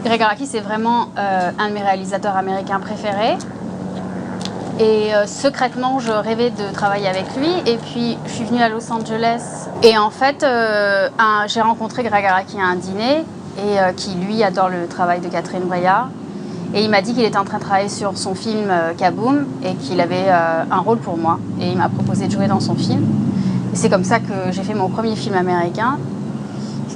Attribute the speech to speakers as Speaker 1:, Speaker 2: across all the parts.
Speaker 1: Gregg Araki, c'est vraiment un de mes réalisateurs américains préférés. Et secrètement, je rêvais de travailler avec lui. Et puis, je suis venue à Los Angeles. Et en fait, j'ai rencontré Gregg Araki à un dîner, et qui, lui, adore le travail de Catherine Breillat. Et il m'a dit qu'il était en train de travailler sur son film Kaboom et qu'il avait un rôle pour moi. Et il m'a proposé de jouer dans son film. Et c'est comme ça que j'ai fait mon premier film américain,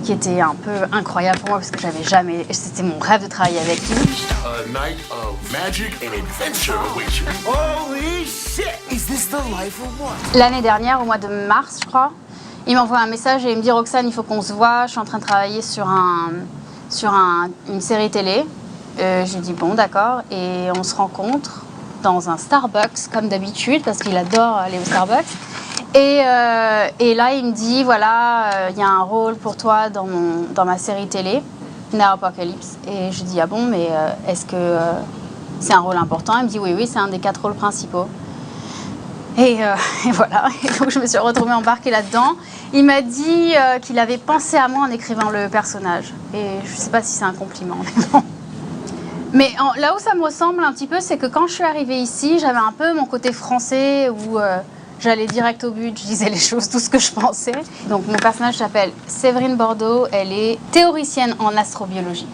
Speaker 1: qui était un peu incroyable pour moi parce que j'avais jamais... C'était mon rêve de travailler avec lui.
Speaker 2: A night of magic and adventure awaits you. Holy shit! Is this the life of what?
Speaker 1: L'année dernière, au mois de mars, je crois, il m'envoie un message et il me dit « Roxane, il faut qu'on se voit, je suis en train de travailler sur une série télé. » J'ai dit « Bon, d'accord. » Et on se rencontre dans un Starbucks, comme d'habitude, parce qu'il adore aller au Starbucks. Et là, il me dit, voilà, il y a un rôle pour toi dans ma série télé, Now Apocalypse. Et je dis, ah bon, mais est-ce que c'est un rôle important? Il me dit, oui, oui, c'est un des 4 rôles principaux. Et voilà, et donc je me suis retrouvée embarquée là-dedans. Il m'a dit qu'il avait pensé à moi en écrivant le personnage. Et je ne sais pas si c'est un compliment, mais bon. Mais là où ça me ressemble un petit peu, c'est que quand je suis arrivée ici, j'avais un peu mon côté français où... j'allais direct au but, je disais les choses, tout ce que je pensais. Donc mon personnage s'appelle Séverine Bordeaux, elle est théoricienne en astrobiologie.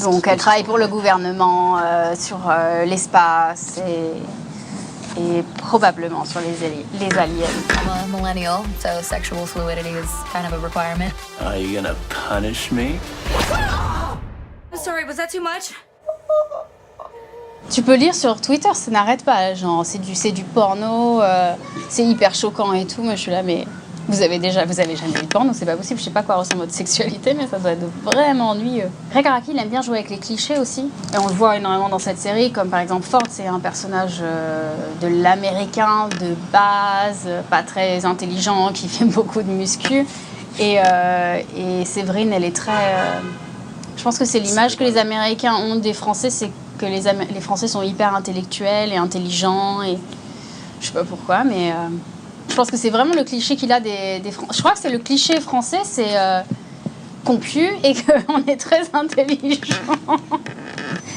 Speaker 1: Donc elle travaille pour le gouvernement sur l'espace et probablement sur les aliens.
Speaker 3: I'm a millennial, so sexual fluidity is kind of a requirement.
Speaker 2: Are you gonna punish me?
Speaker 3: Sorry, was that too much?
Speaker 1: Tu peux lire sur Twitter, ça n'arrête pas, genre c'est du porno, c'est hyper choquant et tout. Moi je suis là, mais vous avez jamais vu de porno, c'est pas possible. Je sais pas quoi ressemble votre sexualité, mais ça doit être vraiment ennuyeux. Gregg Araki, il aime bien jouer avec les clichés aussi, et on le voit énormément dans cette série, comme par exemple Ford, c'est un personnage de l'américain de base, pas très intelligent, qui fait beaucoup de muscu, et Séverine, elle est très... je pense que c'est l'image que les Américains ont des Français, c'est que les Français sont hyper intellectuels et intelligents, et je sais pas pourquoi, mais je pense que c'est vraiment le cliché qu'il a des Français. Je crois que c'est le cliché français, c'est qu'on pue et qu'on est très intelligent.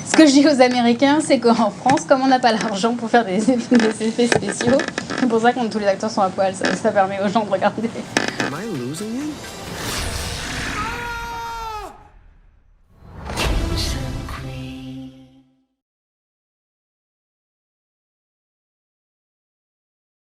Speaker 1: Ce que je dis aux Américains, c'est qu'en France, comme on n'a pas l'argent pour faire des effets spéciaux, c'est pour ça que tous les acteurs sont à poil, ça permet aux gens de regarder.
Speaker 2: Am I losing you?